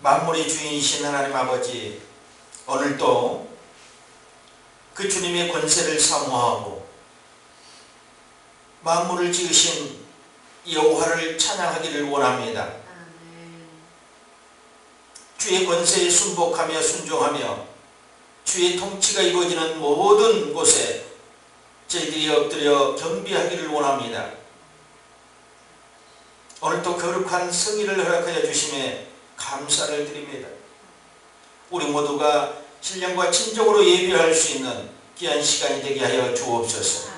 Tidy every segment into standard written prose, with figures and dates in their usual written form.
만물의 주인이신 하나님 아버지, 오늘도 그 주님의 권세를 사모하고 만물을 지으신 여호와를 찬양하기를 원합니다. 주의 권세에 순복하며 순종하며 주의 통치가 이루어지는 모든 곳에 저희들이 엎드려 경배하기를 원합니다. 오늘도 거룩한 성의를 허락하여 주심에 감사를 드립니다. 우리 모두가 신령과 친정으로 예배할 수 있는 귀한 시간이 되게 하여 주옵소서.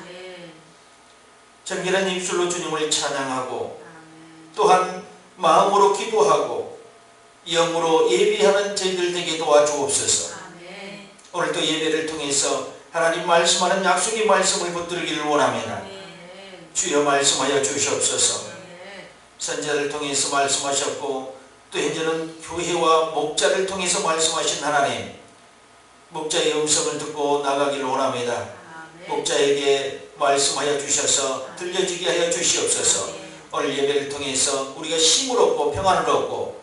정결한 입술로 주님을 찬양하고 또한 마음으로 기도하고 영으로 예배하는 저희들 되게 도와주옵소서. 오늘도 예배를 통해서 하나님 말씀하는 약속의 말씀을 붙들기를 원합니다. 주여 말씀하여 주시옵소서. 선자를 통해서 말씀하셨고 또 현재는 교회와 목자를 통해서 말씀하신 하나님, 목자의 음성을 듣고 나가기를 원합니다. 목자에게 말씀하여 주셔서 들려지게 하여 주시옵소서. 오늘 예배를 통해서 우리가 힘을 얻고 평안을 얻고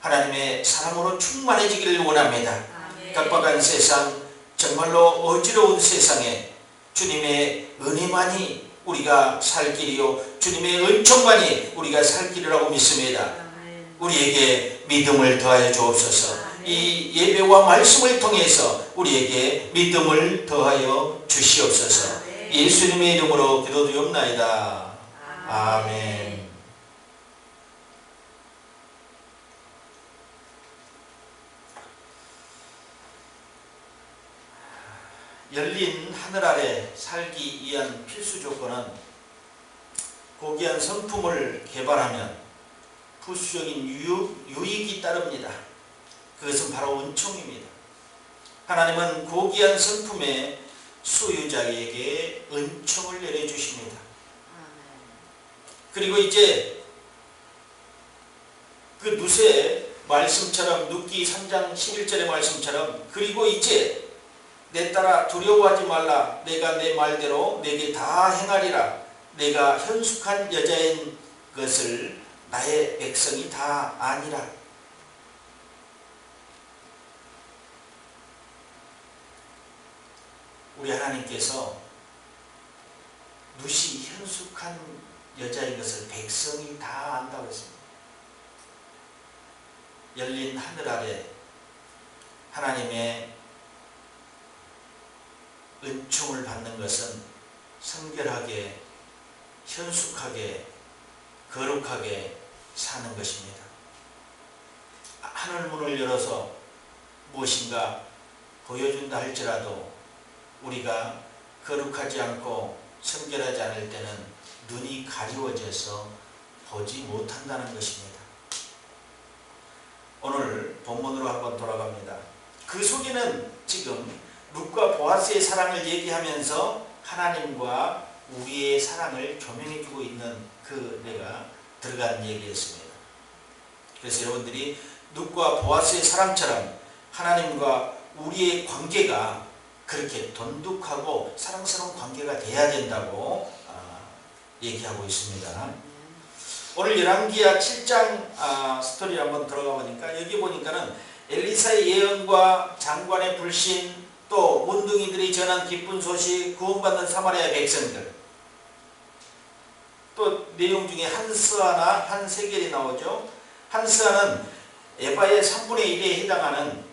하나님의 사랑으로 충만해지기를 원합니다. 각박한 세상, 정말로 어지러운 세상에 주님의 은혜만이 우리가 살 길이요 주님의 은총만이 우리가 살 길이라고 믿습니다. 우리에게 믿음을 더하여 주옵소서. 이 예배와 말씀을 통해서 우리에게 믿음을 더하여 주시옵소서. 예수님의 이름으로 기도드리옵나이다. 아멘. 열린 하늘 아래 살기 위한 필수 조건은 고귀한 성품을 개발하면 부수적인 유익이 따릅니다. 그것은 바로 은총입니다. 하나님은 고귀한 성품의 소유자에게 은총을 내려주십니다. 그리고 이제 그 누세 말씀처럼 룻기 3장 11절의 말씀처럼 그리고 이제 내 딸아 두려워하지 말라. 내가 내 말대로 내게 다 행하리라. 내가 현숙한 여자인 것을 나의 백성이 다 아니라. 우리 하나님께서 룻이 현숙한 여자인 것을 백성이 다 안다고 했습니다. 열린 하늘 아래 하나님의 은총을 받는 것은 성결하게, 현숙하게, 거룩하게 사는 것입니다. 하늘문을 열어서 무엇인가 보여준다 할지라도 우리가 거룩하지 않고 성결하지 않을 때는 눈이 가리워져서 보지 못한다는 것입니다. 오늘 본문으로 한번 돌아갑니다. 그 속에는 지금 룻과 보아스의 사랑을 얘기하면서 하나님과 우리의 사랑을 조명해주고 있는 그 내가 들어간 얘기였습니다. 그래서 여러분들이 룻과 보아스의 사랑처럼 하나님과 우리의 관계가 그렇게 돈독하고 사랑스러운 관계가 돼야 된다고 얘기하고 있습니다. 오늘 열왕기야 7장 스토리 한번 들어가 보니까 여기 보니까는 엘리사의 예언과 장관의 불신 또 문둥이들이 전한 기쁜 소식, 구원받는 사마리아 백성들, 또 내용 중에 한스아나 한세겔이 나오죠. 한스아는 에바의 3분의 1에 해당하는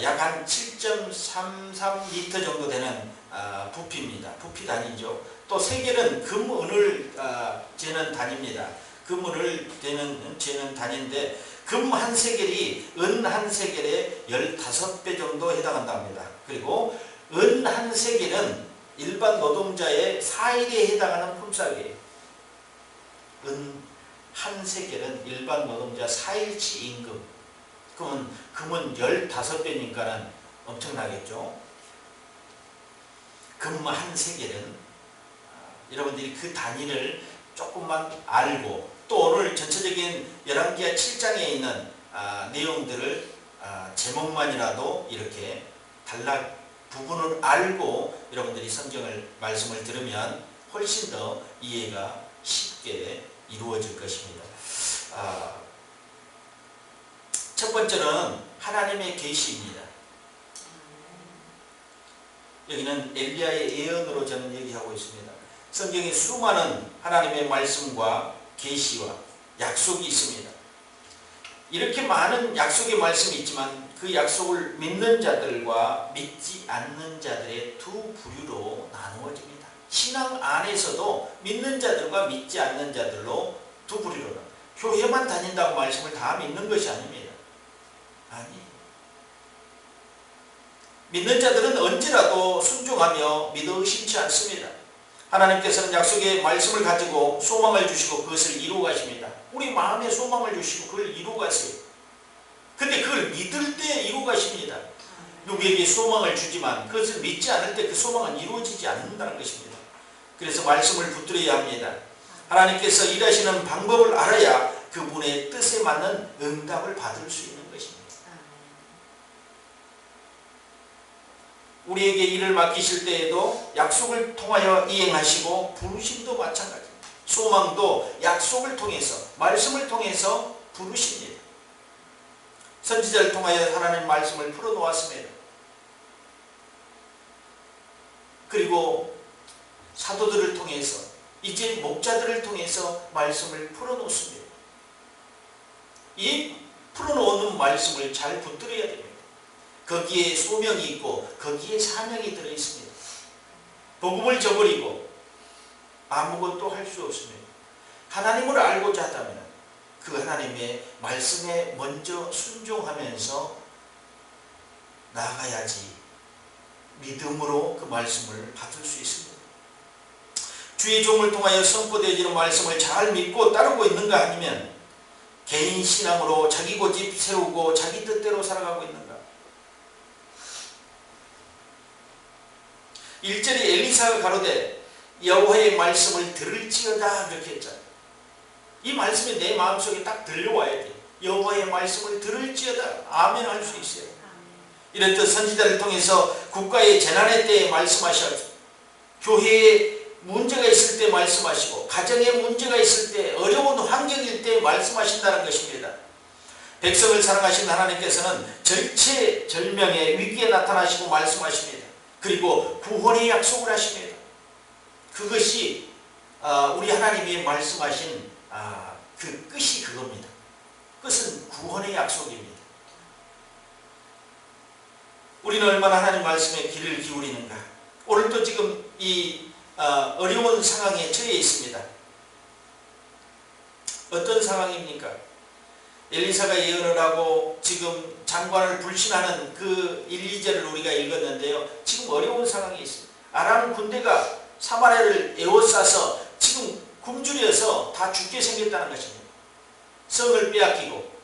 약 한 7.33리터 정도 되는 부피입니다. 부피 단위죠. 또 세겔은 금, 은을 재는 단위입니다. 금, 은을 재는 단위인데 금 한 세겔이 은 한 세겔에 15배 정도 해당한다 합니다. 그리고 은 한 세겔은 일반 노동자의 4일에 해당하는 품삯이에요. 은 한 세겔은 일반 노동자 4일치 임금. 그러면 금은 15배니까는 엄청나겠죠. 금 한 세겔은 여러분들이 그 단위를 조금만 알고 또 오늘 전체적인 열왕기야 7장에 있는 내용들을 제목만이라도 이렇게 단락 부분을 알고 여러분들이 성경을 말씀을 들으면 훨씬 더 이해가 쉽게 이루어질 것입니다. 첫 번째는 하나님의 계시입니다. 여기는 엘리야의 예언으로 저는 얘기하고 있습니다. 성경에 수많은 하나님의 말씀과 계시와 약속이 있습니다. 이렇게 많은 약속의 말씀이 있지만 그 약속을 믿는 자들과 믿지 않는 자들의 두 부류로 나누어집니다. 신앙 안에서도 믿는 자들과 믿지 않는 자들로 두 부류로 나눠요. 교회만 다닌다고 말씀을 다 믿는 것이 아닙니다. 아니, 믿는 자들은 언제라도 순종하며 믿어 의심치 않습니다. 하나님께서는 약속의 말씀을 가지고 소망을 주시고 그것을 이루어 가십니다. 우리 마음에 소망을 주시고 그걸 이루어 가세요. 근데 그걸 믿을 때 이루어 가십니다. 누구에게 소망을 주지만 그것을 믿지 않을 때 그 소망은 이루어지지 않는다는 것입니다. 그래서 말씀을 붙들어야 합니다. 하나님께서 일하시는 방법을 알아야 그분의 뜻에 맞는 응답을 받을 수 있는 것입니다. 우리에게 일을 맡기실 때에도 약속을 통하여 이행하시고 부르심도 마찬가지입니다. 소망도 약속을 통해서 말씀을 통해서 부르십니다. 선지자를 통하여 하나님 말씀을 풀어놓았습니다. 그리고 사도들을 통해서 이제 목자들을 통해서 말씀을 풀어놓습니다. 이 풀어놓는 말씀을 잘 붙들어야 됩니다. 거기에 소명이 있고 거기에 사명이 들어있습니다. 복음을 저버리고 아무것도 할 수 없습니다. 하나님을 알고자 하다면 그 하나님의 말씀에 먼저 순종하면서 나아가야지 믿음으로 그 말씀을 받을 수 있습니다. 주의 종을 통하여 선포되어지는 말씀을 잘 믿고 따르고 있는가 아니면 개인 신앙으로 자기 고집 세우고 자기 뜻대로 살아가고 있는가. 1절에 엘리사가 가로되 여호와의 말씀을 들을지어다 그렇게 했잖아요. 이 말씀이 내 마음속에 딱 들려와야 돼. 여호와의 말씀을 들을지어다. 아멘 할 수 있어요. 이렇듯 선지자를 통해서 국가의 재난의 때에 말씀하셨죠. 교회에 문제가 있을 때 말씀하시고 가정에 문제가 있을 때 어려운 환경일 때 말씀하신다는 것입니다. 백성을 사랑하신 하나님께서는 절체절명의 위기에 나타나시고 말씀하십니다. 그리고 구원의 약속을 하십니다. 그것이 우리 하나님이 말씀하신 그 끝이 그겁니다. 끝은 구원의 약속입니다. 우리는 얼마나 하나님 말씀에 귀를 기울이는가. 오늘도 지금 이 어려운 상황에 처해 있습니다. 어떤 상황입니까? 엘리사가 예언을 하고 지금 장관을 불신하는 그 1, 2절을 우리가 읽었는데요. 지금 어려운 상황이 있습니다. 아람 군대가 사마리아를 에워싸서 지금 굶주려서 다 죽게 생겼다는 것입니다. 성을 빼앗기고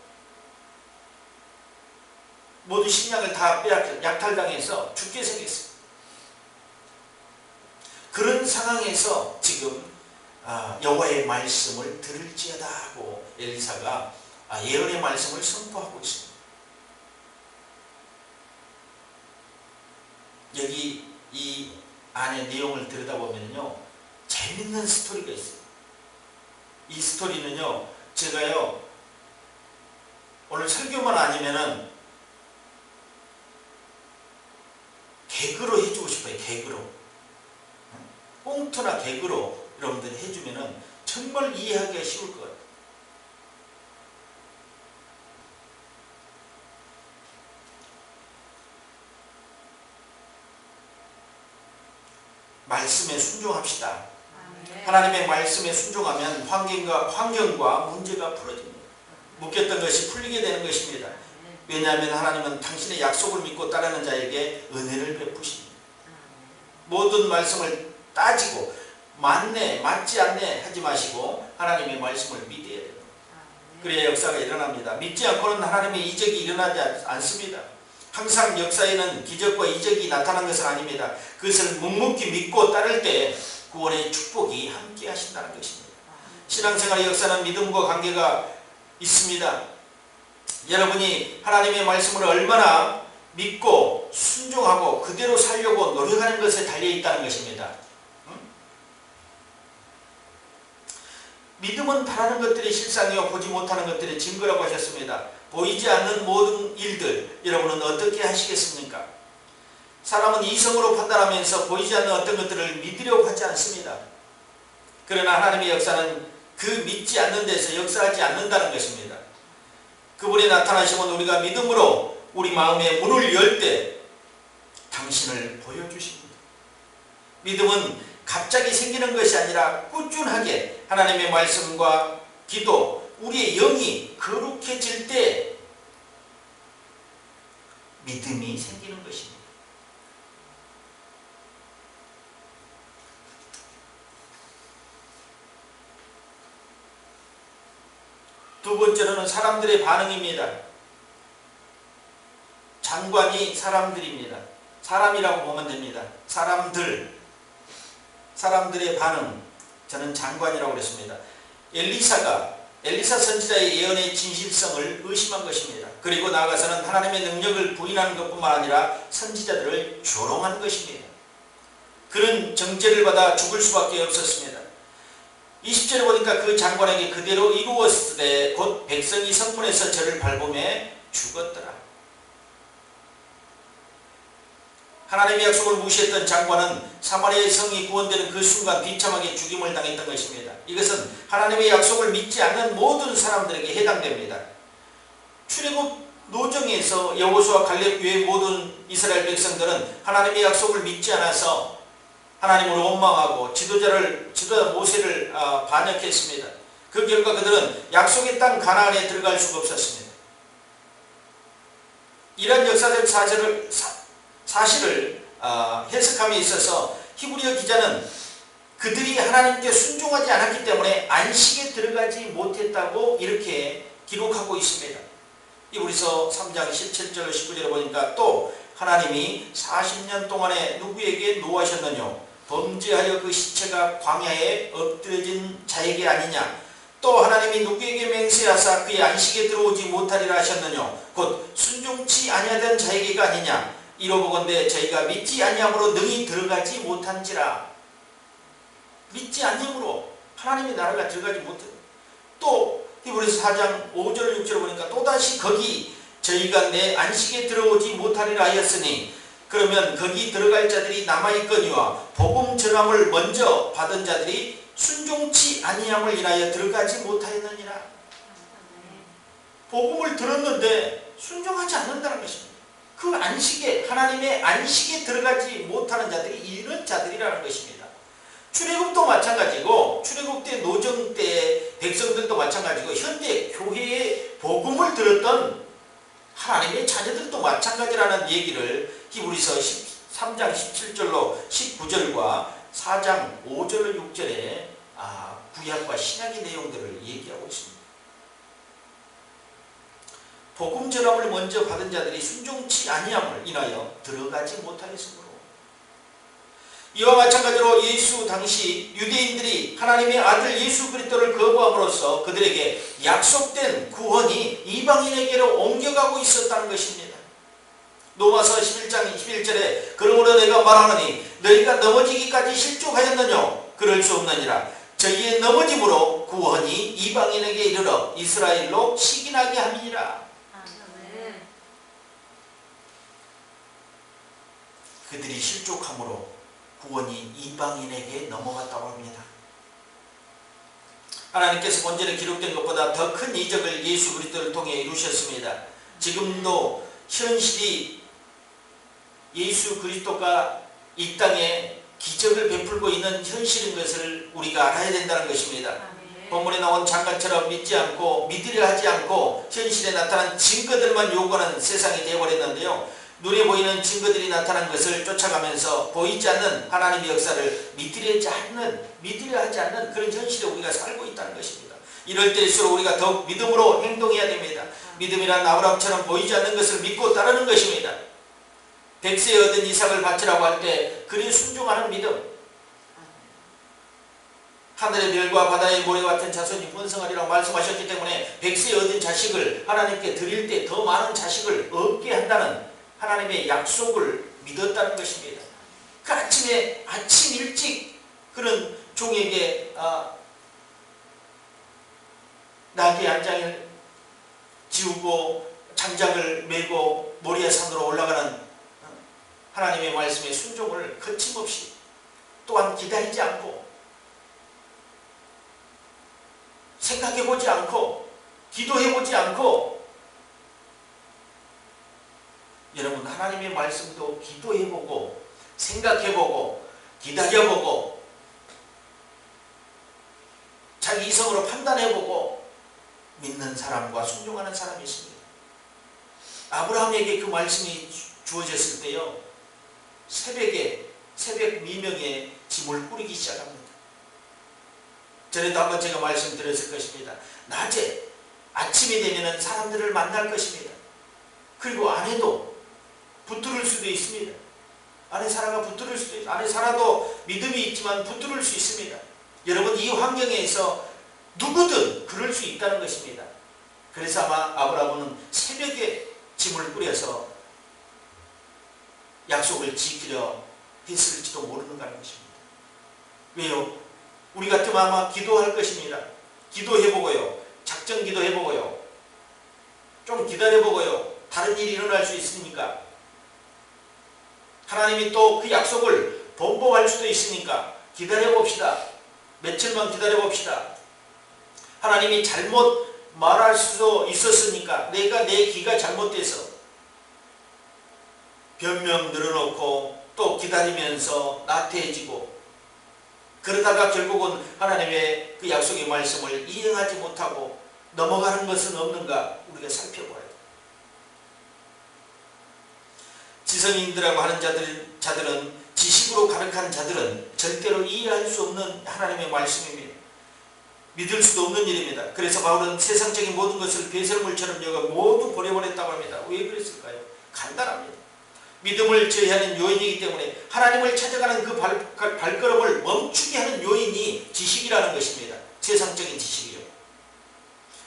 모든 식량을 다 빼앗겨 약탈당해서 죽게 생겼습니다. 그런 상황에서 지금 여호와의 말씀을 들을지어다 하고 엘리사가 예언의 말씀을 선포하고 있습니다. 여기 이 안에 내용을 들여다보면요 재밌는 스토리가 있어요. 이 스토리는요 제가요 오늘 설교만 아니면은 개그로 해주고 싶어요. 개그로 꽁트나 개그로 여러분들이 해주면은 정말 이해하기가 쉬울 것 같아요. 말씀에 순종합시다. 하나님의 말씀에 순종하면 환경과 문제가 풀어집니다. 묶였던 것이 풀리게 되는 것입니다. 왜냐하면 하나님은 당신의 약속을 믿고 따르는 자에게 은혜를 베푸십니다. 모든 말씀을 따지고 맞네 맞지 않네 하지 마시고 하나님의 말씀을 믿어야 됩니다. 그래야 역사가 일어납니다. 믿지 않고는 하나님의 이적이 일어나지 않습니다. 항상 역사에는 기적과 이적이 나타난 것은 아닙니다. 그것을 묵묵히 믿고 따를 때 구원의 축복이 함께 하신다는 것입니다. 신앙생활의 역사는 믿음과 관계가 있습니다. 여러분이 하나님의 말씀을 얼마나 믿고 순종하고 그대로 살려고 노력하는 것에 달려있다는 것입니다. 믿음은 바라는 것들의 실상이요 보지 못하는 것들의 증거라고 하셨습니다. 보이지 않는 모든 일들 여러분은 어떻게 하시겠습니까? 사람은 이성으로 판단하면서 보이지 않는 어떤 것들을 믿으려고 하지 않습니다. 그러나 하나님의 역사는 그 믿지 않는 데서 역사하지 않는다는 것입니다. 그분이 나타나시면 우리가 믿음으로 우리 마음의 문을 열 때 당신을 보여주십니다. 믿음은 갑자기 생기는 것이 아니라 꾸준하게 하나님의 말씀과 기도, 우리의 영이 거룩해질 때 믿음이 생기는 것입니다. 두 번째로는 사람들의 반응입니다. 장관이 사람들입니다. 사람이라고 보면 됩니다. 사람들의 반응, 저는 장관이라고 그랬습니다. 엘리사 선지자의 예언의 진실성을 의심한 것입니다. 그리고 나아가서는 하나님의 능력을 부인하는 것뿐만 아니라 선지자들을 조롱한 것입니다. 그는 정죄를 받아 죽을 수밖에 없었습니다. 20절에 보니까 그 장관에게 그대로 이루었을 때 곧 백성이 성문에서 저를 밟음에 죽었더라. 하나님의 약속을 무시했던 장관은 사마리아의 성이 구원되는 그 순간 비참하게 죽임을 당했던 것입니다. 이것은 하나님의 약속을 믿지 않는 모든 사람들에게 해당됩니다. 출애굽 노정에서 여호수아 갈렙 외의 모든 이스라엘 백성들은 하나님의 약속을 믿지 않아서 하나님을 원망하고 지도자 모세를 반역했습니다. 그 결과 그들은 약속의 땅 가나안에 들어갈 수가 없었습니다. 이런 역사적 사실을 해석함에 있어서 히브리어 기자는 그들이 하나님께 순종하지 않았기 때문에 안식에 들어가지 못했다고 이렇게 기록하고 있습니다. 히브리서 3장 17절 19절에 보니까 또 하나님이 40년 동안에 누구에게 노하셨느냐? 범죄하여 그 시체가 광야에 엎드려진 자에게 아니냐? 또 하나님이 누구에게 맹세하사 그의 안식에 들어오지 못하리라 하셨느냐? 곧 순종치 아니하던 자에게가 아니냐? 이로보건대 저희가 믿지 아니함으로 능히 들어가지 못한지라. 믿지 아니함으로 하나님의 나라가 들어가지 못해요. 또 히브리서 4장 5절 6절 보니까 또다시 거기 저희가 내 안식에 들어오지 못하리라 하였으니 그러면 거기 들어갈 자들이 남아있거니와 복음 전함을 먼저 받은 자들이 순종치 아니함을 인하여 들어가지 못하였느니라. 복음을 들었는데 순종하지 않는다는 것입니다. 그 안식에, 하나님의 안식에 들어가지 못하는 자들이 이런 자들이라는 것입니다. 출애굽도 마찬가지고 출애굽 때 노정 때 백성들도 마찬가지고 현대 교회의 복음을 들었던 하나님의 자녀들도 마찬가지라는 얘기를 히브리서 3장 17절로 19절과 4장 5절 6절에 구약과 신약의 내용들을 얘기하고 있습니다. 복음 전함을 먼저 받은 자들이 순종치 아니함을 인하여 들어가지 못하였으므로 이와 마찬가지로 예수 당시 유대인들이 하나님의 아들 예수 그리스도를 거부함으로써 그들에게 약속된 구원이 이방인에게로 옮겨가고 있었다는 것입니다. 로마서 11장 21절에 그러므로 내가 말하노니 너희가 넘어지기까지 실족하였느냐? 그럴 수 없느니라. 저희의 넘어짐으로 구원이 이방인에게 이르러 이스라엘로 식인하게 함이니라. 그들이 실족함으로 구원이 이방인에게 넘어갔다고 합니다. 하나님께서 본전에 기록된 것보다 더 큰 이적을 예수 그리스도를 통해 이루셨습니다. 지금도 현실이 예수 그리스도가 이 땅에 기적을 베풀고 있는 현실인 것을 우리가 알아야 된다는 것입니다. 본문에 나온 장관처럼 믿지 않고 믿으려 하지 않고 현실에 나타난 증거들만 요구하는 세상이 되어버렸는데요. 눈에 보이는 증거들이 나타난 것을 쫓아가면서 보이지 않는 하나님의 역사를 믿으려 하지 않는 그런 현실에 우리가 살고 있다는 것입니다. 이럴 때일수록 우리가 더욱 믿음으로 행동해야 됩니다. 믿음이란 아브라함처럼 보이지 않는 것을 믿고 따르는 것입니다. 백세에 얻은 이삭을 바치라고 할 때 그리 순종하는 믿음. 하늘의 별과 바다의 모래와 같은 자손이 번성하리라고 말씀하셨기 때문에 백세에 얻은 자식을 하나님께 드릴 때 더 많은 자식을 얻게 한다는 하나님의 약속을 믿었다는 것입니다. 그 아침 일찍 그런 종에게 나귀 한 장을 지우고 장작을 메고 모리아 산으로 올라가는 하나님의 말씀에 순종을 거침없이 또한 기다리지 않고 생각해보지 않고 기도해보지 않고 여러분 하나님의 말씀도 기도해보고 생각해보고 기다려보고 자기 이성으로 판단해보고 믿는 사람과 순종하는 사람이 있습니다. 아브라함에게 그 말씀이 주어졌을 때요, 새벽 미명에 짐을 꾸리기 시작합니다. 전에도 한번 제가 말씀드렸을 것입니다. 낮에 아침이 되면 사람들을 만날 것입니다. 그리고 아내도 붙들을 수도 있습니다. 아내 사라가 붙들을 수도 있습니다. 아내 사라도 믿음이 있지만 붙들을 수 있습니다. 여러분 이 환경에서 누구든 그럴 수 있다는 것입니다. 그래서 아마 아브라함은 새벽에 짐을 꾸려서 약속을 지키려 했을지도 모르는 것입니다. 왜요? 우리 같으면 아마 기도할 것입니다. 기도해보고요. 작전 기도해보고요. 좀 기다려보고요. 다른 일이 일어날 수 있으니까. 하나님이 또 그 약속을 번복할 수도 있으니까 기다려봅시다. 며칠만 기다려봅시다. 하나님이 잘못 말할 수도 있었으니까 내가 내 귀가 잘못돼서 변명 늘어놓고 또 기다리면서 나태해지고 그러다가 결국은 하나님의 그 약속의 말씀을 이행하지 못하고 넘어가는 것은 없는가 우리가 살펴봐야 돼요. 지성인들이라고 하는 자들은 지식으로 가득한 자들은 절대로 이해할 수 없는 하나님의 말씀입니다. 믿을 수도 없는 일입니다. 그래서 바울은 세상적인 모든 것을 배설물처럼 여겨 모두 버려버렸다고 합니다. 왜 그랬을까요? 간단합니다. 믿음을 제어하는 요인이기 때문에 하나님을 찾아가는 그 발걸음을 멈추게 하는 요인이 지식이라는 것입니다. 세상적인 지식이요.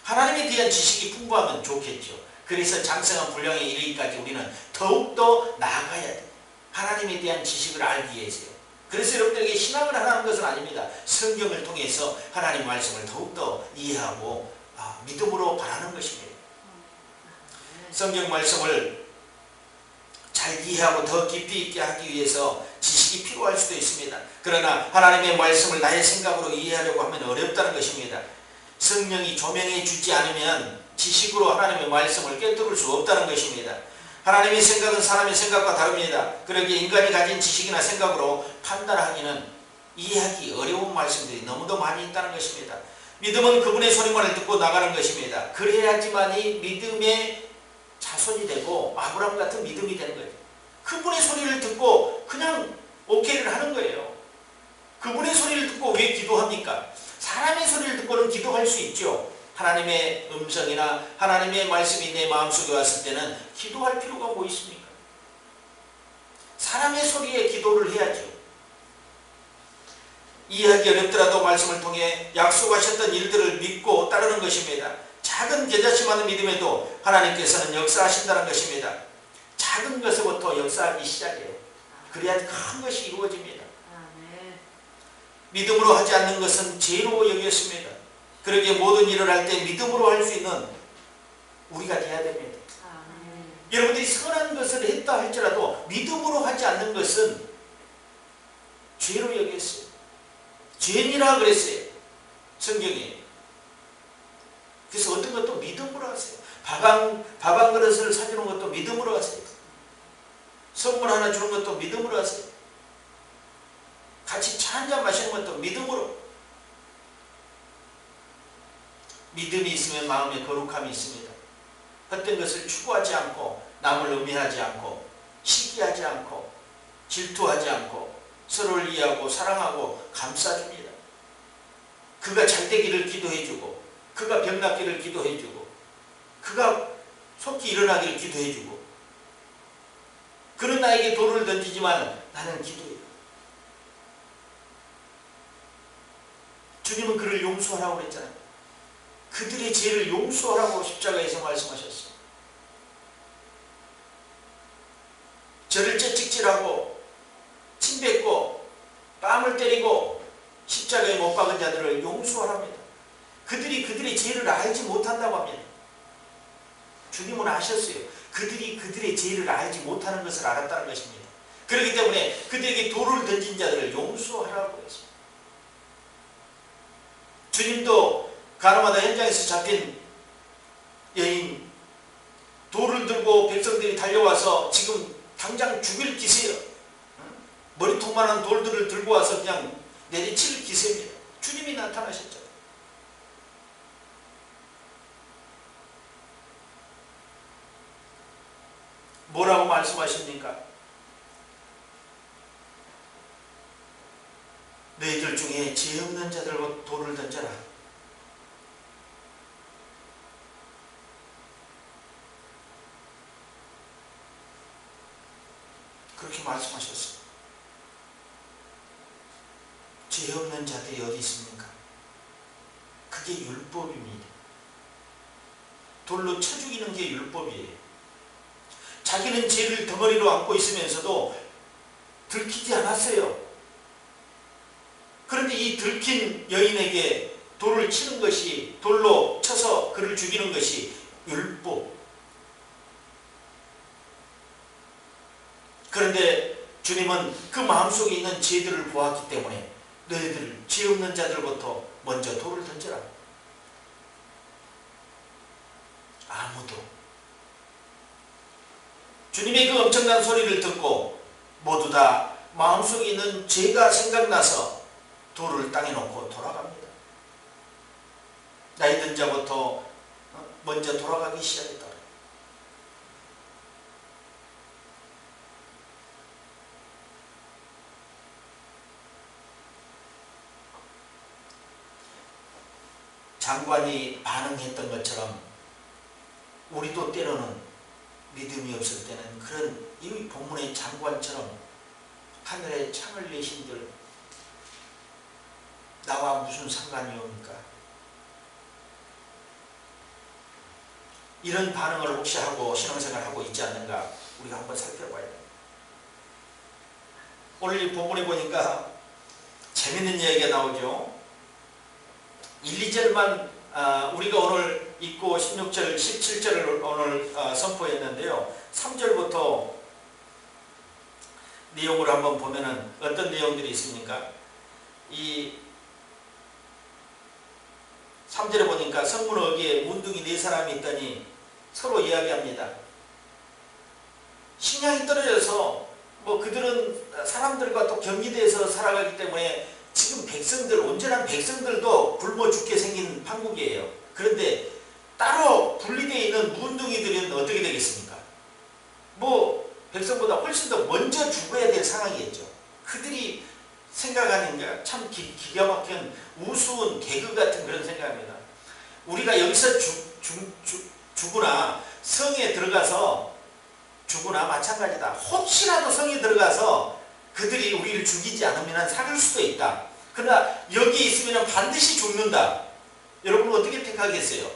하나님에 대한 지식이 풍부하면 좋겠죠. 그래서 장성한 분량에 이르기까지 우리는 더욱더 나아가야 돼요. 하나님에 대한 지식을 알기 위해서요. 그래서 여러분들에게 신앙을 하라는 것은 아닙니다. 성경을 통해서 하나님 말씀을 더욱더 이해하고 믿음으로 바라는 것입니다. 성경 말씀을 잘 이해하고 더 깊이 있게 하기 위해서 지식이 필요할 수도 있습니다. 그러나 하나님의 말씀을 나의 생각으로 이해하려고 하면 어렵다는 것입니다. 성령이 조명해 주지 않으면 지식으로 하나님의 말씀을 꿰뚫을 수 없다는 것입니다. 하나님의 생각은 사람의 생각과 다릅니다. 그러기에 인간이 가진 지식이나 생각으로 판단하기는 이해하기 어려운 말씀들이 너무도 많이 있다는 것입니다. 믿음은 그분의 소리만을 듣고 나가는 것입니다. 그래야지만이 믿음의 자손이 되고 아브라함 같은 믿음이 되는 거예요. 그분의 소리를 듣고 그냥 오케이를 하는 거예요. 그분의 소리를 듣고 왜 기도합니까? 사람의 소리를 듣고는 기도할 수 있죠. 하나님의 음성이나 하나님의 말씀이 내 마음속에 왔을 때는 기도할 필요가 뭐 있습니까? 사람의 소리에 기도를 해야죠. 이해하기 어렵더라도 말씀을 통해 약속하셨던 일들을 믿고 따르는 것입니다. 작은 겨자씨만한 믿음에도 하나님께서는 역사하신다는 것입니다. 작은 것부터 역사하기 시작해요. 그래야 큰 것이 이루어집니다. 믿음으로 하지 않는 것은 죄로 여겼습니다. 그러기에 모든 일을 할 때 믿음으로 할 수 있는 우리가 돼야 됩니다. 여러분들이 선한 것을 했다 할지라도 믿음으로 하지 않는 것은 죄로 여겼어요. 죄니라 그랬어요. 성경에. 그래서 어떤 것도 믿음으로 하세요. 밥 한 그릇을 사주는 것도 믿음으로 하세요. 선물 하나 주는 것도 믿음으로 하세요. 같이 차 한잔 마시는 것도 믿음으로. 믿음이 있으면 마음에 거룩함이 있습니다. 헛된 것을 추구하지 않고 남을 음해하지 않고 시기하지 않고 질투하지 않고 서로를 이해하고 사랑하고 감싸줍니다. 그가 잘되기를 기도해주고 그가 병낫기를 기도해주고 그가 속히 일어나기를 기도해주고 그는 나에게 돌을 던지지만 나는 기도해요. 주님은 그를 용서하라고 그랬잖아요. 그들의 죄를 용서하라고 십자가에서 말씀하셨어요. 저를 채찍질하고 침뱉고 뺨을 때리고 십자가에 못 박은 자들을 용서하랍니다. 그들이 그들의 죄를 알지 못한다고 합니다. 주님은 아셨어요. 그들이 그들의 죄를 알지 못하는 것을 알았다는 것입니다. 그렇기 때문에 그들에게 돌을 던진 자들을 용서하라고 했습니다. 주님도 가나마다 현장에서 잡힌 여인, 돌을 들고 백성들이 달려와서 지금 당장 죽일 기세요. 머리통만한 돌들을 들고 와서 그냥 내리칠 기세입니다. 주님이 나타나셨죠. 뭐라고 말씀하십니까? 너희들 중에 죄 없는 자들과 돌을 던져라. 그렇게 말씀하셨어요. 죄 없는 자들이 어디 있습니까? 그게 율법입니다. 돌로 쳐 죽이는 게 율법이에요. 자기는 죄를 덩어리로 안고 있으면서도 들키지 않았어요. 그런데 이 들킨 여인에게 돌을 치는 것이, 돌로 쳐서 그를 죽이는 것이 율법. 그런데 주님은 그 마음속에 있는 죄들을 보았기 때문에 너희들 죄 없는 자들부터 먼저 돌을 던져라. 아무도. 주님의 그 엄청난 소리를 듣고 모두 다 마음속에 있는 죄가 생각나서 돌을 땅에 놓고 돌아갑니다. 나이 든 자부터 먼저 돌아가기 시작했다. 장관이 반응했던 것처럼 우리도 때로는 믿음이 없을 때는 그런 이 본문의 장관처럼 하늘에 창을 내신들 나와 무슨 상관이 옵니까? 이런 반응을 혹시 하고 신앙생활하고 있지 않는가 우리가 한번 살펴봐야 됩니다. 오늘 이 본문에 보니까 재밌는 이야기가 나오죠. 1, 2절만 우리가 오늘 읽고 16절, 17절을 오늘 선포했는데요. 3절부터 내용을 한번 보면은 어떤 내용들이 있습니까? 이 3절에 보니까 성문 어귀에 문둥이 4사람이 있더니 서로 이야기합니다. 식량이 떨어져서 그들은 사람들과 또 경기대에서 살아가기 때문에 지금 백성들, 온전한 백성들도 굶어 죽게 생긴 판국이에요. 그런데 따로 분리되어 있는 문둥이들은 어떻게 되겠습니까? 백성보다 훨씬 더 먼저 죽어야 될 상황이겠죠. 그들이 생각하는 게 참 기가 막힌 우스운 개그 같은 그런 생각입니다. 우리가 여기서 죽으나 성에 들어가서 죽으나 마찬가지다. 혹시라도 성에 들어가서 그들이 우리를 죽이지 않으면 살을 수도 있다. 그러나 여기 있으면 반드시 죽는다. 여러분 어떻게 택하겠어요?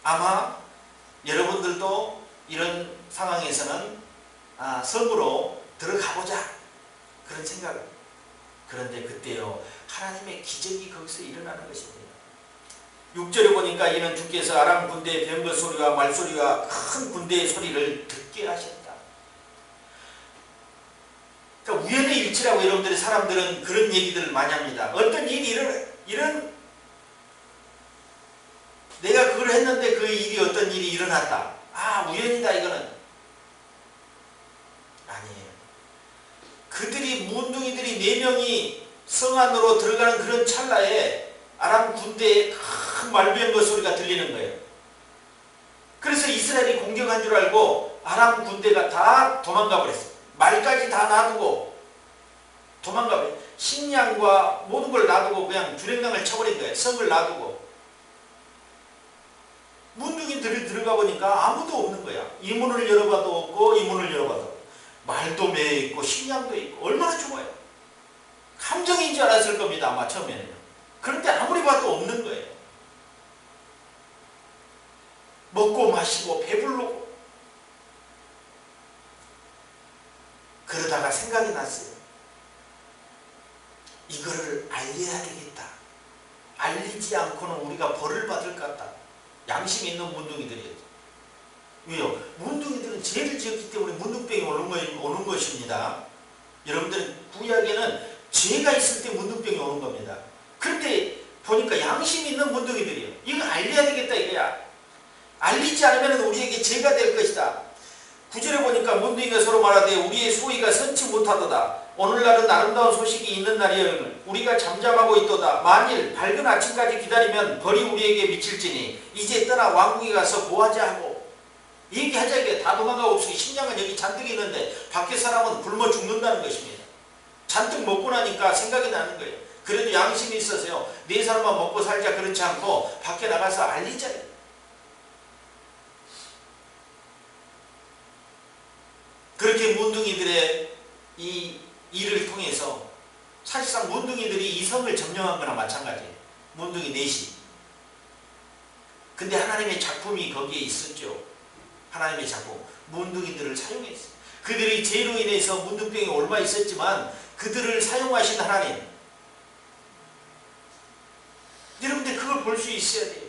아마 여러분들도 이런 상황에서는 성으로 들어가보자 그런 생각을. 그런데 그때요 하나님의 기적이 거기서 일어나는 것입니다. 6절에 보니까 이는 주께서 아람 군대의 병거 소리와 말소리와 큰 군대의 소리를 듣게 하셨다. 그러니까 우연의 일치라고 여러분들이 사람들은 그런 얘기들을 많이 합니다. 어떤 일이 이런 내가 그걸 했는데 그 일이 어떤 일이 일어났다. 우연이다 이거는. 아니에요. 그들이 문둥이들이 4명이 성 안으로 들어가는 그런 찰나에 아람 군대의 큰 말병거 소리가 들리는 거예요. 그래서 이스라엘이 공격한 줄 알고 아람 군대가 다 도망가 버렸어요. 말까지 다 놔두고 도망가 버렸어요. 식량과 모든 걸 놔두고 그냥 주랭랑을 쳐버린 거예요. 성을 놔두고. 문둥이들이 들어가 보니까 아무도 없는 거야. 이 문을 열어봐도 없고 이 문을 열어봐도 말도 매 있고 식량도 있고 얼마나 좋아요. 함정인 줄 알았을 겁니다. 아마 처음에는요. 그런데 아무리 봐도 없는 거예요. 먹고 마시고 배부르고. 그러다가 생각이 났어요. 이거를 알려야 되겠다. 알리지 않고는 우리가 벌을 받을 것 같다. 양심 있는 문둥이들이에요. 왜요? 문둥이들은 죄를 지었기 때문에 문둥병이 오는 것입니다. 여러분들 구약에는 죄가 있을 때 문둥병이 오는 겁니다. 그런데 보니까 양심 있는 문둥이들이에요. 이거 알려야 되겠다 이거야. 알리지 않으면 우리에게 죄가 될 것이다. 9절에 보니까 문둥이가 서로 말하되 우리의 소위가 선치 못하도다. 오늘날은 아름다운 소식이 있는 날이여 우리가 잠잠하고 있도다. 만일 밝은 아침까지 기다리면 벌이 우리에게 미칠지니 이제 떠나 왕궁에 가서 보하자 하고 얘기하자. 이게 다 도망가고 없으니 식량은 여기 잔뜩 있는데 밖에 사람은 굶어 죽는다는 것입니다. 잔뜩 먹고 나니까 생각이 나는 거예요. 그래도 양심이 있어서요. 네 사람만 먹고 살자 그렇지 않고 밖에 나가서 알리자. 그렇게 문둥이들의 이 일을 통해서 사실상 문둥이들이 이성을 점령한 거나 마찬가지예요. 문둥이 넷이. 근데 하나님의 작품이 거기에 있었죠. 하나님의 작품. 문둥이들을 사용했어요. 그들의 죄로 인해서 문둥병이 옮아 있었지만 그들을 사용하신 하나님. 여러분들 그걸 볼 수 있어야 돼요.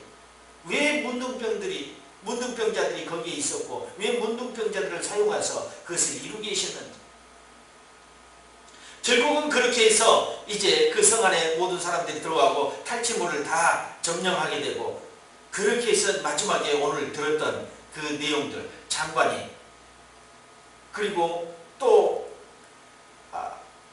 왜 문둥병자들이 거기에 있었고 왜 문둥병자들을 사용해서 그것을 이루게 계셨는지. 결국은 그렇게 해서 이제 그 성 안에 모든 사람들이 들어가고 탈취물을 다 점령하게 되고 그렇게 해서 마지막에 오늘 들었던 그 내용들 장관이 그리고 또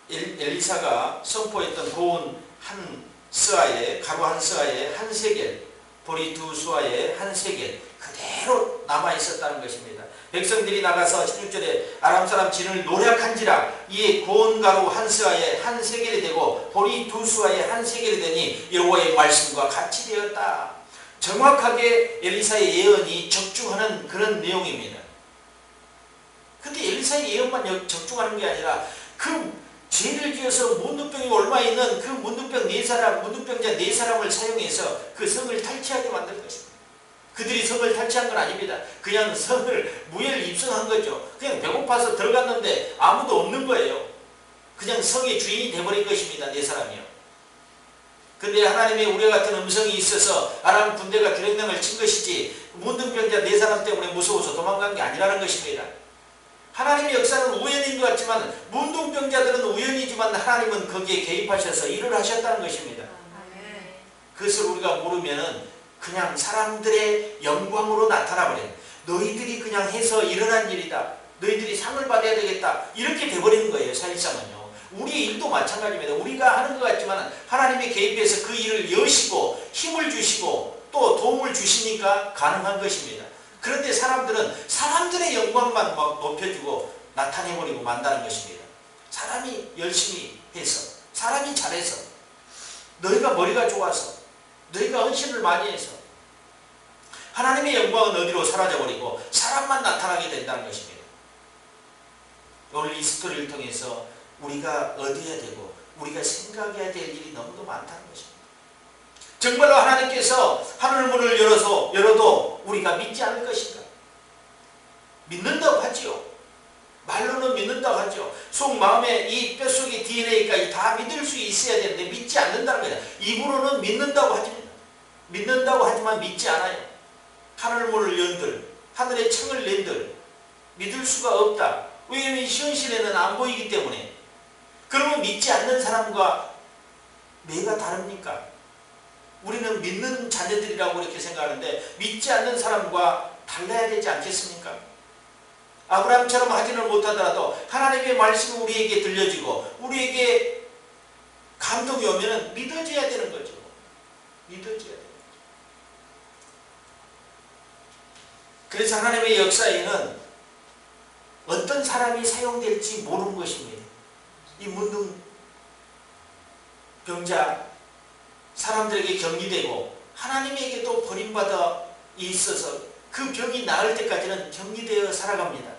엘리사가 선포했던 고운 한 스아에 가루 한 스아에 한 세겔 보리 두 수아에 한 세겔 그대로 남아있었다는 것입니다. 백성들이 나가서 16절에 아람 사람 진을 노력한지라 이에 고운 가루 한 스아에 한 세겔이 되고 보리 두 수아에 한 세겔이 되니 여호와의 말씀과 같이 되었다. 정확하게 엘리사의 예언이 적중하는 그런 내용입니다. 근데 엘리사의 예언만 적중하는 게 아니라 그 죄를 지어서 문둥병이 옮아 있는 그 문둥병자 네 사람을 사용해서 그 성을 탈취하게 만든 것입니다. 그들이 성을 탈취한 건 아닙니다. 그냥 성을 무예를 입성한 거죠. 그냥 배고파서 들어갔는데 아무도 없는 거예요. 그냥 성의 주인이 돼버린 것입니다. 네 사람이요. 근데 하나님의 우레 같은 음성이 있어서 아람 군대가 주력량을 친 것이지 문둥병자 네 사람 때문에 무서워서 도망간 게 아니라는 것입니다. 하나님의 역사는 우연인 것 같지만 문둥병자들은 우연이지만 하나님은 거기에 개입하셔서 일을 하셨다는 것입니다. 그것을 우리가 모르면 그냥 사람들의 영광으로 나타나버려요. 너희들이 그냥 해서 일어난 일이다. 너희들이 상을 받아야 되겠다. 이렇게 돼버리는 거예요. 사실상은요. 우리의 일도 마찬가지입니다. 우리가 하는 것 같지만 하나님의 개입해서 그 일을 여시고 힘을 주시고 또 도움을 주시니까 가능한 것입니다. 그런데 사람들은 사람들의 영광만 막 높여주고 나타내버리고 만다는 것입니다. 사람이 열심히 해서 사람이 잘해서 너희가 머리가 좋아서 너희가 헌신을 많이 해서 하나님의 영광은 어디로 사라져버리고 사람만 나타나게 된다는 것입니다. 오늘 이 스토리를 통해서 우리가 얻어야 되고 우리가 생각해야 될 일이 너무도 많다는 것입니다. 정말로 하나님께서 하늘문을 열어도 우리가 믿지 않을 것인가? 믿는다고 하지요. 말로는 믿는다고 하죠. 속마음에 이 뼛속의 DNA까지 다 믿을 수 있어야 되는데 믿지 않는다는 거예요. 입으로는 믿는다고 하십니다. 믿는다고 하지만 믿지 않아요. 하늘문을 연들, 하늘의 창을 낸들 믿을 수가 없다. 왜냐하면 현실에는 안 보이기 때문에. 그러면 믿지 않는 사람과 뭐가 다릅니까? 우리는 믿는 자녀들이라고 이렇게 생각하는데 믿지 않는 사람과 달라야 되지 않겠습니까? 아브라함처럼 하지는 못하더라도 하나님의 말씀이 우리에게 들려지고 우리에게 감동이 오면 믿어져야 되는 거죠. 믿어져야 되는 거죠. 그래서 하나님의 역사에는 어떤 사람이 사용될지 모르는 것입니다. 이 문둥병자 사람들에게 격리되고 하나님에게도 버림받아 있어서 그 병이 나을 때까지는 격리되어 살아갑니다.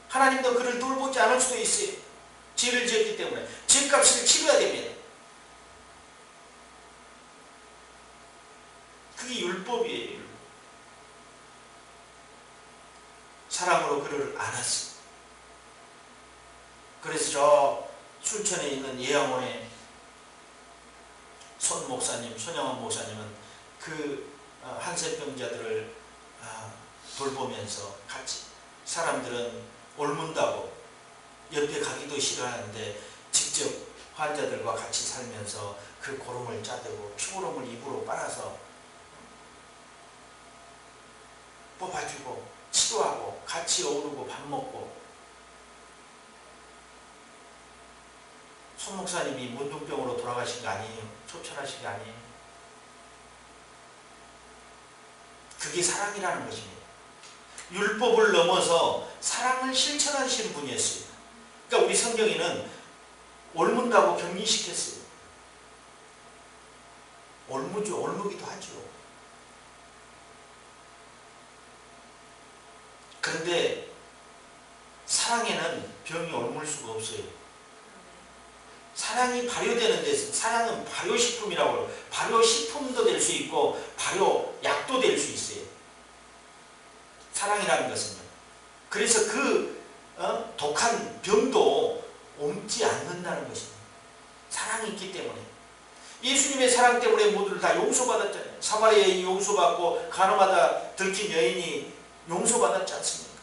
하나님도 그를 돌보지 않을 수도 있어요. 죄를 지었기 때문에 죄값을 치러야 됩니다. 그게 율법이에요. 사랑으로 그를 안았어. 그래서 저 순천에 있는 예양원에 손 목사님, 손영원 목사님은 그 한센병자들을 돌보면서 같이, 사람들은 옮는다고 옆에 가기도 싫어하는데 직접 환자들과 같이 살면서 그 고름을 짜대고 피고름을 입으로 빨아서 뽑아주고 치료하고 같이 어우르고 밥 먹고. 손 목사님이 문둥병으로 돌아가신 거 아니에요. 초천하신 게 아니에요. 그게 사랑이라는 것입니다. 율법을 넘어서 사랑을 실천하시는 분이었어요. 그러니까 우리 성경에는 옮는다고 격리시켰어요. 옮무죠. 옮기도 하죠. 그런데 사랑에는 병이 옮을 수가 없어요. 사랑이 발효되는 데서, 사랑은 발효식품이라고 해요. 발효식품도 될 수 있고 발효약도 될 수 있어요. 사랑이라는 것은요. 그래서 그 독한 병도 옮지 않는다는 것입니다. 사랑이 있기 때문에. 예수님의 사랑 때문에 모두를 다 용서받았잖아요. 사마리아 여인이 용서받고 가늠하다 들킨 여인이 용서받았지 않습니까?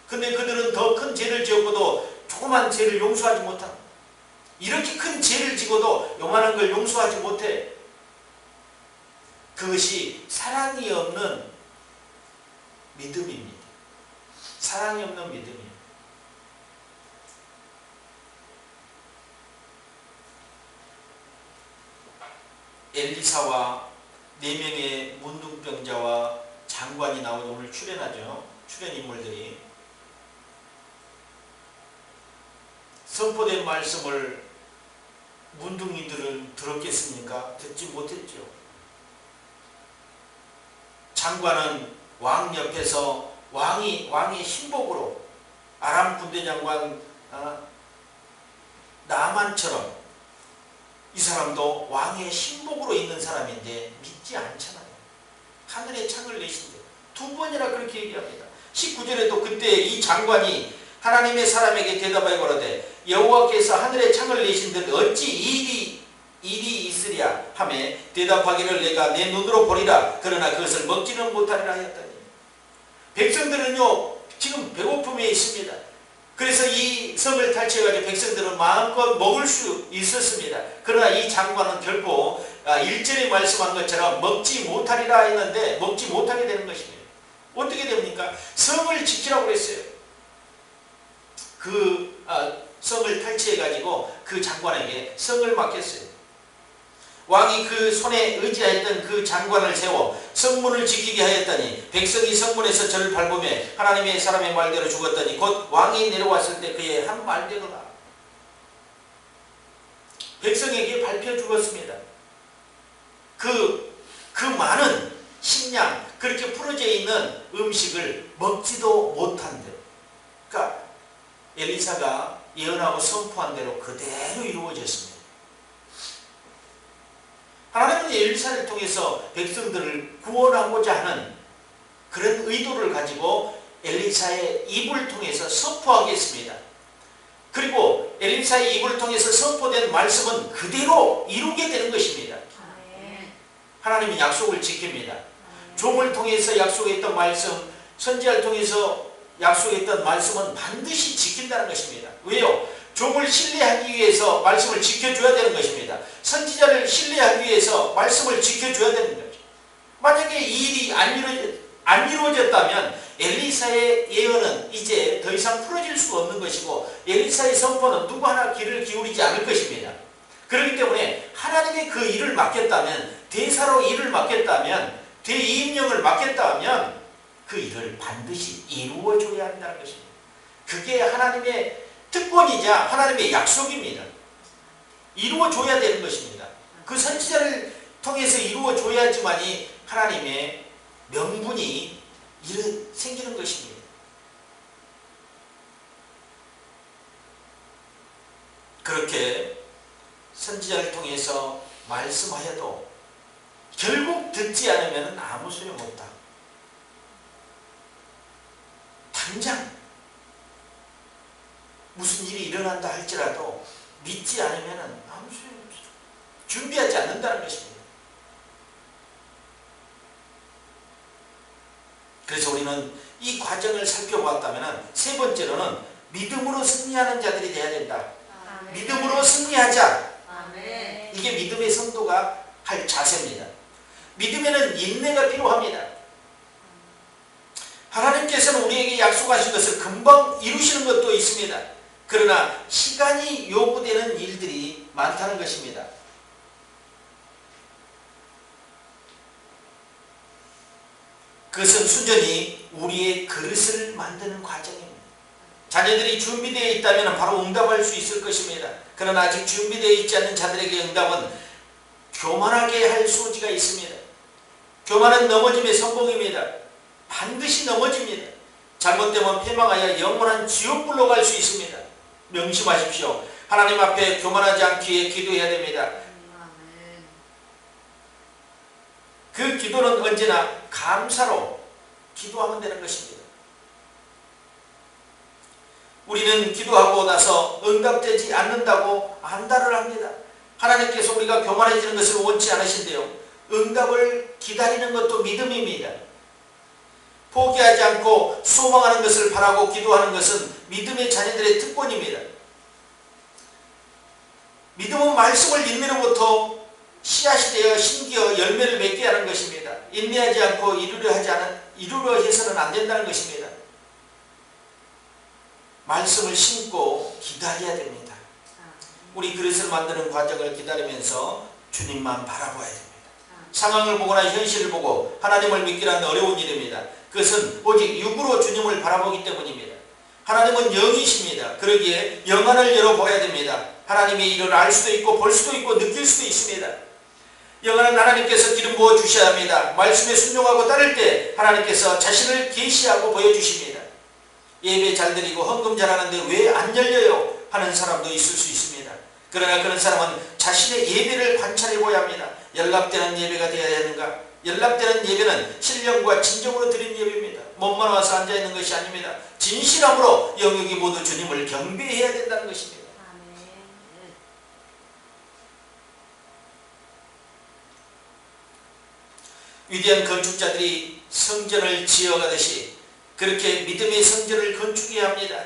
근데 그들은 더 큰 죄를 지었고도 조그만 죄를 용서하지 못하고, 이렇게 큰 죄를 지고도 요만한 걸 용서하지 못해. 그것이 사랑이 없는 믿음입니다. 사랑이 없는 믿음이에요. 엘리사와 4명의 문둥병자와 장관이 나오죠. 오늘 출연하죠. 출연 인물들이. 선포된 말씀을 문둥이들은 들었겠습니까? 듣지 못했죠. 장관은 왕 옆에서 왕의 신복으로, 아람 군대 장관 나만처럼 이 사람도 왕의 신복으로 있는 사람인데 믿지 않잖아요. 하늘에 창을 내신대. 2번이나 그렇게 얘기합니다. 19절에도 그때 이 장관이 하나님의 사람에게 대답하여 가로되 여호와께서 하늘에 창을 내신 듯 어찌 일이 있으랴 하매 대답하기를 내가 내 눈으로 보리라. 그러나 그것을 먹지는 못하리라 하였더니. 백성들은요 지금 배고픔에 있습니다. 그래서 이 성을 탈취해가지고 백성들은 마음껏 먹을 수 있었습니다. 그러나 이 장관은 결코 1절에 말씀한 것처럼 먹지 못하리라 했는데 먹지 못하게 되는 것입니다. 어떻게 됩니까? 성을 지키라고 그랬어요. 그 성을 탈취해가지고 그 장관에게 성을 맡겼어요. 왕이 그 손에 의지하였던 그 장관을 세워 성문을 지키게 하였더니 백성이 성문에서 저를 밟으며 하나님의 사람의 말대로 죽었더니 곧 왕이 내려왔을 때 그의 한 말대로다. 백성에게 밟혀 죽었습니다. 그 많은 식량, 그렇게 풀어져 있는 음식을 먹지도 못한 대로, 그러니까 엘리사가 예언하고 선포한 대로 그대로 이루어졌습니다. 하나님은 엘리사를 통해서 백성들을 구원하고자 하는 그런 의도를 가지고 엘리사의 입을 통해서 선포하겠습니다. 그리고 엘리사의 입을 통해서 선포된 말씀은 그대로 이루게 되는 것입니다. 하나님이 약속을 지킵니다. 종을 통해서 약속했던 말씀, 선지자를 통해서 약속했던 말씀은 반드시 지킨다는 것입니다. 왜요? 종을 신뢰하기 위해서 말씀을 지켜줘야 되는 것입니다. 선지자를 신뢰하기 위해서 말씀을 지켜줘야 되는 거죠. 만약에 이 일이 안 이루어졌다면 엘리사의 예언은 이제 더 이상 풀어질 수가 없는 것이고 엘리사의 선포는 누구 하나 귀를 기울이지 않을 것입니다. 그렇기 때문에 하나님의 그 일을 맡겼다면, 대사로 일을 맡겼다면, 대이임령을 맡겼다면 그 일을 반드시 이루어줘야 한다는 것입니다. 그게 하나님의 특권이자 하나님의 약속입니다. 이루어줘야 되는 것입니다. 그 선지자를 통해서 이루어줘야지만이 하나님의 명분이 생기는 것입니다. 그렇게 선지자를 통해서 말씀하여도 결국 듣지 않으면 아무 소용없다. 당장 무슨 일이 일어난다 할지라도 믿지 않으면 아무 소용없어. 준비하지 않는다는 것입니다. 그래서 우리는 이 과정을 살펴보았다면 세 번째로는 믿음으로 승리하는 자들이 되어야 된다. 아멘. 믿음으로 승리하자. 아멘. 이게 믿음의 성도가 할 자세입니다. 믿음에는 인내가 필요합니다. 하나님께서는 우리에게 약속하신 것을 금방 이루시는 것도 있습니다. 그러나 시간이 요구되는 일들이 많다는 것입니다. 그것은 순전히 우리의 그릇을 만드는 과정입니다. 자녀들이 준비되어 있다면 바로 응답할 수 있을 것입니다. 그러나 아직 준비되어 있지 않는 자들에게 응답은 교만하게 할 소지가 있습니다. 교만은 넘어짐의 성공입니다. 반드시 넘어집니다. 잘못되면 패망하여 영원한 지옥불로 갈 수 있습니다. 명심하십시오. 하나님 앞에 교만하지 않기 위해 기도해야 됩니다. 아멘. 그 기도는 언제나 감사로 기도하면 되는 것입니다. 우리는 기도하고 나서 응답되지 않는다고 안달을 합니다. 하나님께서 우리가 교만해지는 것을 원치 않으신데요. 응답을 기다리는 것도 믿음입니다. 포기하지 않고 소망하는 것을 바라고 기도하는 것은 믿음의 자녀들의 특권입니다. 믿음은 말씀을 인내로부터 씨앗이 되어 심기어 열매를 맺게 하는 것입니다. 인내하지 않고 이루려 해서는 안 된다는 것입니다. 말씀을 심고 기다려야 됩니다. 우리 그릇을 만드는 과정을 기다리면서 주님만 바라봐야 됩니다. 상황을 보거나 현실을 보고 하나님을 믿기란 어려운 일입니다. 그것은 오직 육으로 주님을 바라보기 때문입니다. 하나님은 영이십니다. 그러기에 영안을 열어보아야 됩니다. 하나님의 일을 알 수도 있고 볼 수도 있고 느낄 수도 있습니다. 영안은 하나님께서 기름 부어 주셔야 합니다. 말씀에 순종하고 따를 때 하나님께서 자신을 계시하고 보여주십니다. 예배 잘 드리고 헌금 잘하는데 왜 안 열려요? 하는 사람도 있을 수 있습니다. 그러나 그런 사람은 자신의 예배를 관찰해 보아야 합니다. 연락되는 예배가 되어야 하는가? 연락되는 예배는 신령과 진정으로 드린 예배입니다. 몸만 와서 앉아있는 것이 아닙니다. 진실함으로 영역이 모두 주님을 경배해야 된다는 것입니다. 아멘. 위대한 건축자들이 성전을 지어가듯이 그렇게 믿음의 성전을 건축해야 합니다.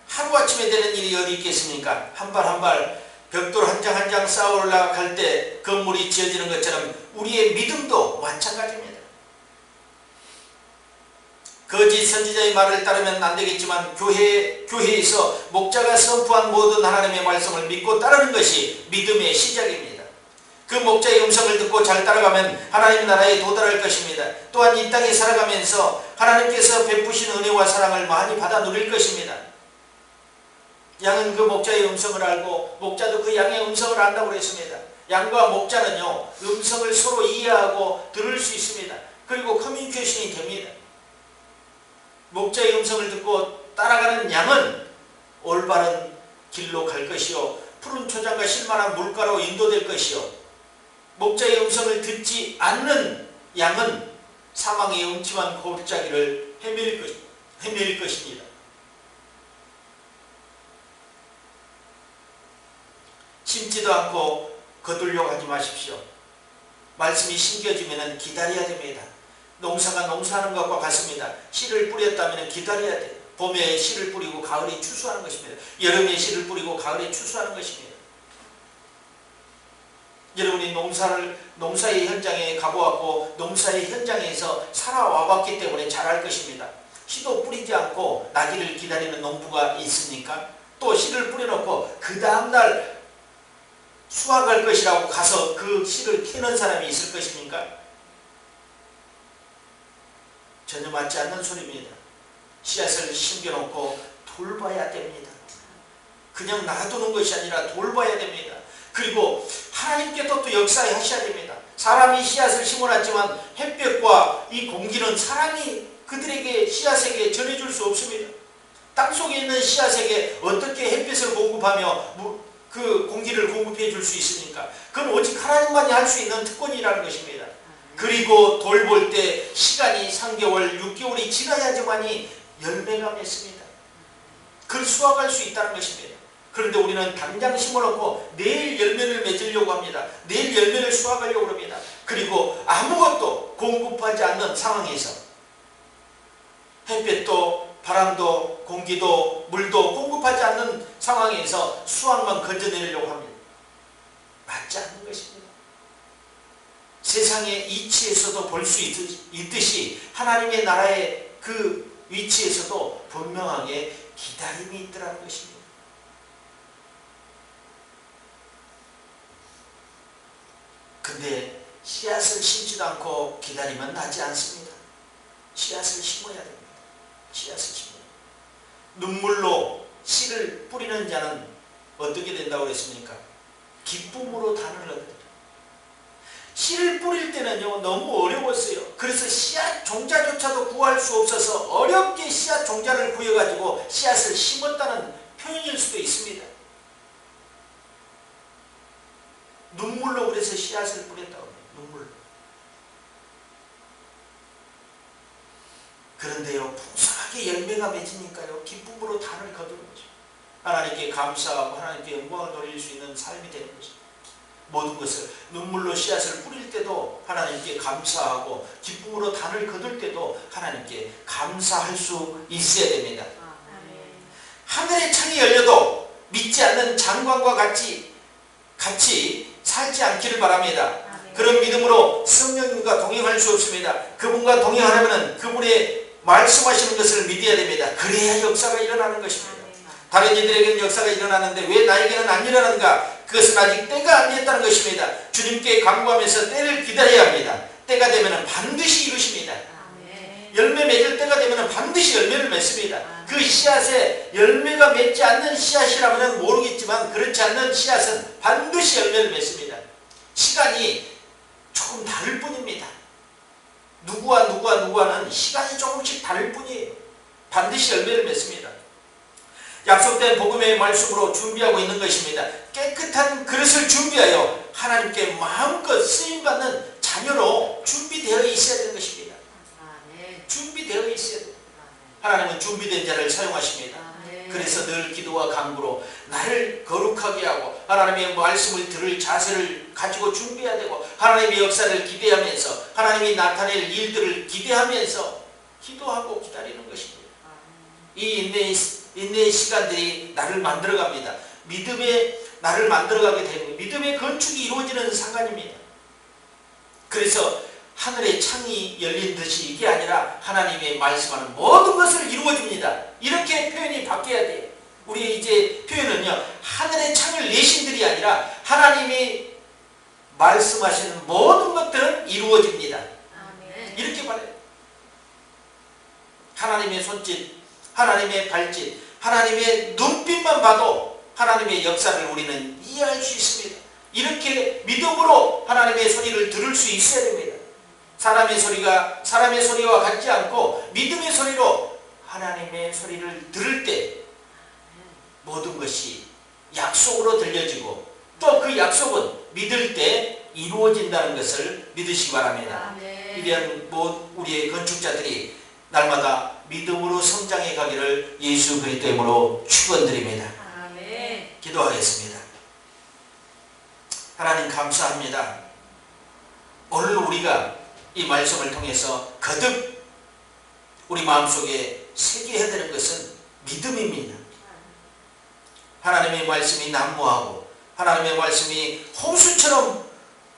하루아침에 되는 일이 어디 있겠습니까? 한 발 한 발 벽돌 한 장 한 장 쌓아 올라갈 때 건물이 지어지는 것처럼 우리의 믿음도 마찬가지입니다. 거짓 선지자의 말을 따르면 안 되겠지만 교회에서 목자가 선포한 모든 하나님의 말씀을 믿고 따르는 것이 믿음의 시작입니다. 그 목자의 음성을 듣고 잘 따라가면 하나님 나라에 도달할 것입니다. 또한 이 땅에 살아가면서 하나님께서 베푸신 은혜와 사랑을 많이 받아 누릴 것입니다. 양은 그 목자의 음성을 알고 목자도 그 양의 음성을 안다고 했습니다. 양과 목자는요, 음성을 서로 이해하고 들을 수 있습니다. 그리고 커뮤니케이션이 됩니다. 목자의 음성을 듣고 따라가는 양은 올바른 길로 갈 것이요, 푸른 초장과 실만한 물가로 인도될 것이요, 목자의 음성을 듣지 않는 양은 사망의 음침한 골짜기를 헤맬 것입니다. 심지도 않고 거두려고 하지 마십시오. 말씀이 심겨지면 기다려야 됩니다. 농사가 농사하는 것과 같습니다. 씨를 뿌렸다면 기다려야 돼요. 봄에 씨를 뿌리고 가을에 추수하는 것입니다. 여름에 씨를 뿌리고 가을에 추수하는 것입니다. 여러분이 농사의 현장에 가보았고 농사의 현장에서 살아와봤기 때문에 잘 알 것입니다. 씨도 뿌리지 않고 나기를 기다리는 농부가 있습니까? 또 씨를 뿌려놓고 그 다음날 수확할 것이라고 가서 그 씨를 캐는 사람이 있을 것입니까? 전혀 맞지 않는 소리입니다. 씨앗을 심겨놓고 돌봐야 됩니다. 그냥 놔두는 것이 아니라 돌봐야 됩니다. 그리고 하나님께서 또 역사하셔야 됩니다. 사람이 씨앗을 심어놨지만 햇볕과 이 공기는 사람이 그들에게 씨앗에게 전해줄 수 없습니다. 땅속에 있는 씨앗에게 어떻게 햇빛을 공급하며 그 공기를 공급해 줄 수 있습니까? 그건 오직 하나님만이 할 수 있는 특권이라는 것입니다. 그리고 돌볼 때 시간이 3개월, 6개월이 지나야지만이 열매가 맺습니다. 그걸 수확할 수 있다는 것입니다. 그런데 우리는 당장 심어놓고 내일 열매를 맺으려고 합니다. 내일 열매를 수확하려고 합니다. 그리고 아무것도 공급하지 않는 상황에서 햇볕도 바람도 공기도 물도 공급하지 않는 상황에서 수확만 건져내려고 합니다. 맞지 않는 것입니다. 세상의 이치에서도 볼 수 있듯이 하나님의 나라의 그 위치에서도 분명하게 기다림이 있더라는 것입니다. 근데 씨앗을 심지도 않고 기다리면 나지 않습니다. 씨앗을 심어야 됩니다. 씨앗을 심어야 됩니다. 눈물로 씨를 뿌리는 자는 어떻게 된다고 그랬습니까? 기쁨으로 단을 얻으리라. 씨를 뿌릴 때는요 너무 어려웠어요. 그래서 씨앗 종자조차도 구할 수 없어서 어렵게 씨앗 종자를 구해가지고 씨앗을 심었다는 표현일 수도 있습니다. 눈물로 그래서 씨앗을 뿌렸다고 합니다. 눈물로. 그런데요 풍성하게 열매가 맺으니까요 기쁨으로 단을 거두는 거죠. 하나님께 감사하고 하나님께 영광을 돌릴 수 있는 삶이 되는 거죠. 모든 것을 눈물로 씨앗을 뿌릴 때도 하나님께 감사하고 기쁨으로 단을 거둘 때도 하나님께 감사할 수 있어야 됩니다. 하늘의 창이 열려도 믿지 않는 장관과 같이 살지 않기를 바랍니다. 그런 믿음으로 성령님과 동행할 수 없습니다. 그분과 동행하려면 그분의 말씀하시는 것을 믿어야 됩니다. 그래야 역사가 일어나는 것입니다. 다른 이들에게는 역사가 일어나는데 왜 나에게는 안 일어나는가? 그것은 아직 때가 안 됐다는 것입니다. 주님께 간구하면서 때를 기다려야 합니다. 때가 되면 반드시 이루십니다. 열매 맺을 때가 되면 반드시 열매를 맺습니다. 그 씨앗에 열매가 맺지 않는 씨앗이라면 모르겠지만 그렇지 않는 씨앗은 반드시 열매를 맺습니다. 시간이 조금 다를 뿐입니다. 누구와는 시간이 조금씩 다를 뿐이에요. 반드시 열매를 맺습니다. 약속된 복음의 말씀으로 준비하고 있는 것입니다. 깨끗한 그릇을 준비하여 하나님께 마음껏 쓰임받는 자녀로 준비되어 있어야 되는 것입니다. 준비되어 있어야 됩니다. 하나님은 준비된 자를 사용하십니다. 그래서 늘 기도와 간구로 나를 거룩하게 하고 하나님의 말씀을 들을 자세를 가지고 준비해야 되고 하나님의 역사를 기대하면서 하나님이 나타낼 일들을 기대하면서 기도하고 기다리는 것입니다. 이 인내의 시간들이 나를 만들어갑니다. 믿음의 나를 만들어가게 되고 믿음의 건축이 이루어지는 상간입니다. 그래서 하늘의 창이 열린 듯이 이게 아니라 하나님의 말씀하는 모든 것을 이루어집니다. 이렇게 표현이 바뀌어야 돼요. 우리 이제 표현은요 하늘의 창을 내신들이 아니라 하나님이 말씀하시는 모든 것들은 이루어집니다. 이렇게 말해요. 하나님의 손짓, 하나님의 발짓, 하나님의 눈빛만 봐도 하나님의 역사를 우리는 이해할 수 있습니다. 이렇게 믿음으로 하나님의 소리를 들을 수 있어야 됩니다. 사람의 소리가 사람의 소리와 같지 않고 믿음의 소리로 하나님의 소리를 들을 때 모든 것이 약속으로 들려지고 또 그 약속은 믿을 때 이루어진다는 것을 믿으시기 바랍니다. 이런 우리의 건축자들이 날마다 믿음으로 성장해 가기를 예수 그리스도의 이름으로 축원드립니다. 기도하겠습니다. 하나님 감사합니다. 오늘 우리가 이 말씀을 통해서 거듭 우리 마음속에 새겨야 되는 것은 믿음입니다. 하나님의 말씀이 난무하고 하나님의 말씀이 홍수처럼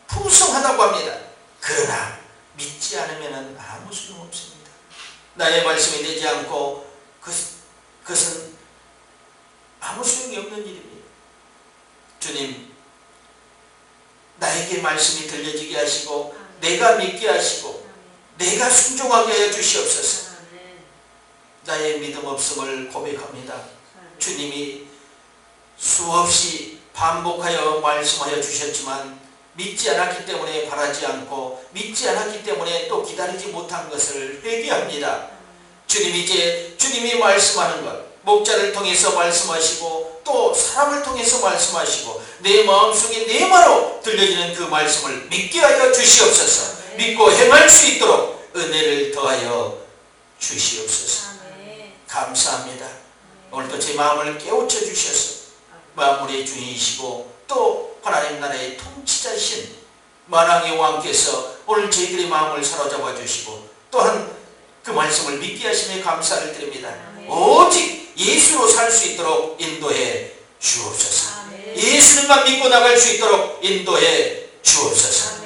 풍성하다고 합니다. 그러나 믿지 않으면 아무 소용없습니다. 나의 말씀이 되지 않고 그것은 아무 소용이 없는 일입니다. 주님, 나에게 말씀이 들려지게 하시고 내가 믿게 하시고 내가 순종하게 하여 주시옵소서. 나의 믿음 없음을 고백합니다. 주님이 수없이 반복하여 말씀하여 주셨지만 믿지 않았기 때문에 바라지 않고 믿지 않았기 때문에 또 기다리지 못한 것을 회개합니다. 주님, 이제 주님이 말씀하는 것 목자를 통해서 말씀하시고 또 사람을 통해서 말씀하시고 내 마음속에 내마로 들려지는 그 말씀을 믿게 하여 주시옵소서. 믿고 행할 수 있도록 은혜를 더하여 주시옵소서. 감사합니다. 오늘도 제 마음을 깨우쳐 주셔서 만물의 주인이시고 또 하나님 나라의 통치자이신 만왕의 왕께서 오늘 저희들의 마음을 사로잡아 주시고 또한 그 말씀을 믿게 하심에 감사를 드립니다. 오직 예수로 살 수 있도록 인도해 주옵소서. 예수님만 믿고 나갈 수 있도록 인도해 주옵소서.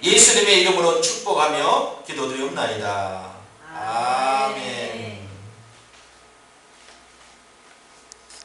예수님의 이름으로 축복하며 기도드리옵나이다.